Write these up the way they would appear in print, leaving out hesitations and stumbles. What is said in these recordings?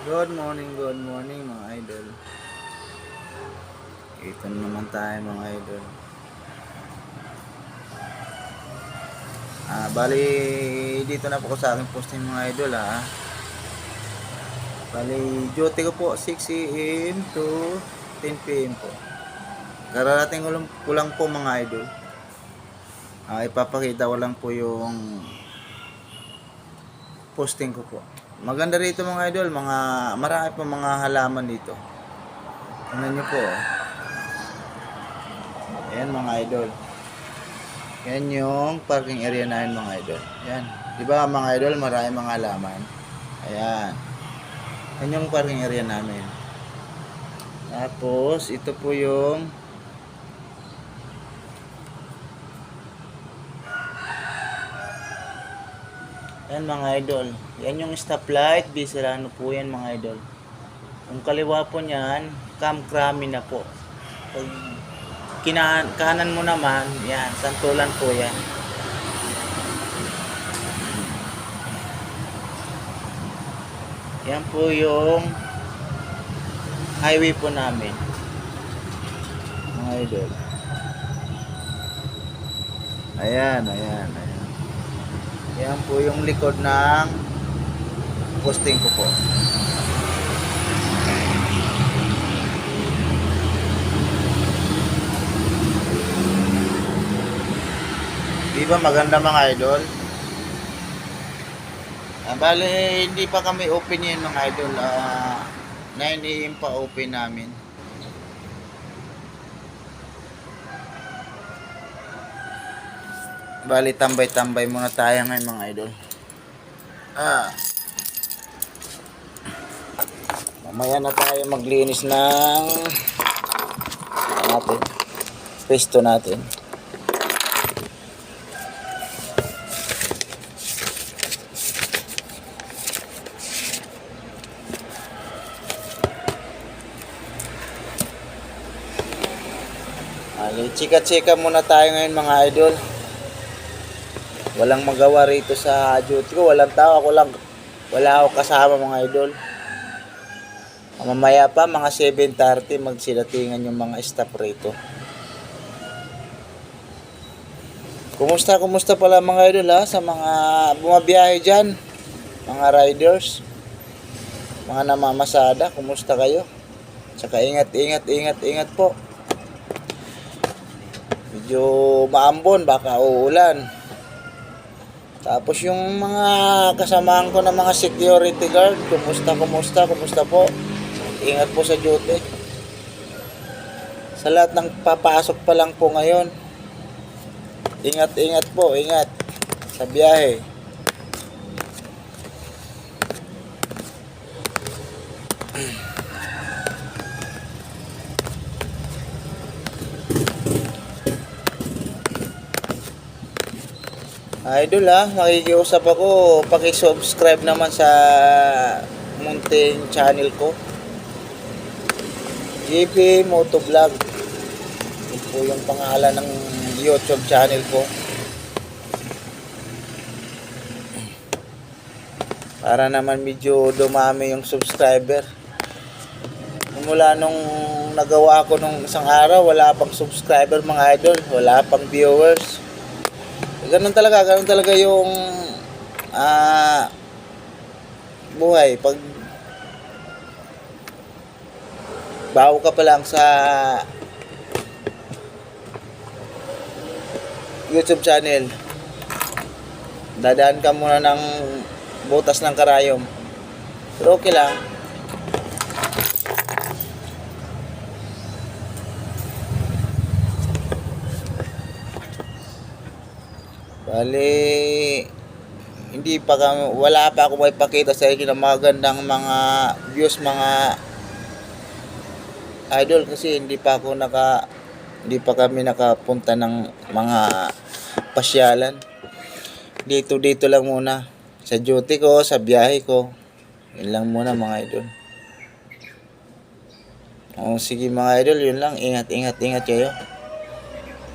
Good morning mga idol. Ito na naman tayo mga idol. Bali dito na po ko sa aking posting mga idol Bali duty ko po 6 AM to 10 PM po. Kararating ko lang po mga idol. Ipapakita ko lang po yung posting ko po. Maganda rito mga idol, marami pa mga halaman dito. Tingnan niyo po. Ayan mga idol. Yan yung parking area namin mga idol. Yan. Di ba mga idol, marami mga halaman. Ayan. Yan yung parking area namin. Tapos, ito po yung yan mga idol. Yan yung stoplight. Bisirano po yan mga idol. Yung kaliwa po niyan, Kamkrami na po. Pag kanan mo naman, yan, Santulan po yan. Yan po yung highway po namin. Mga idol. Ayan. Yan po yung likod ng posting ko po. Di ba maganda mga idol? Bale, hindi pa kami open yan mga idol. 9 AM pa open namin. Bali, tambay-tambay muna tayo ngayon mga idol. Mamaya na tayo maglinis ng pesto natin. Chika-chika muna tayo ngayon mga idol. Walang magawa rito sa duty ko. Walang tao. Wala ako kasama mga idol. Mamaya pa mga 7:30 magsilatingan yung mga staff rito. Kumusta pala mga idol sa mga bumabiyahe dyan, mga riders, mga namamasada, kumusta kayo? Saka ingat po. Medyo maambon, baka uulan. Tapos yung mga kasamahan ko na mga security guard, kumusta po? Ingat po sa duty. Sa lahat ng papasok pa lang po ngayon, ingat po sa biyahe. Idol makikiusap ako, paki-subscribe naman sa munting channel ko, JP Motovlog. Ito po yung pangalan ng YouTube channel ko. Para naman medyo dumami yung subscriber. Mula nung nagawa ko nung isang araw, wala pang subscriber mga idol, wala pang viewers. Ganun talaga yung buhay. Pag bago ka pa lang sa YouTube channel, dadaan ka muna ng butas ng karayom. Pero okay lang. Bali, wala pa ako may pakita sa inyo ng magandang mga views mga idol, kasi hindi pa kami nakapunta ng mga pasyalan. Dito lang muna sa duty ko, sa biyahe ko. Yun lang muna mga idol. Sige mga idol, yun lang. Ingat kayo.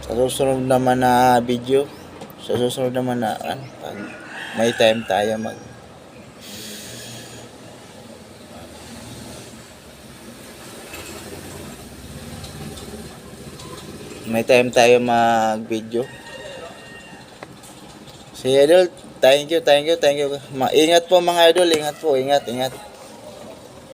Sa susunod naman na video, pag may time tayo may time tayo mag-video. Si idol, thank you. Ingat po mga idol, ingat po, ingat.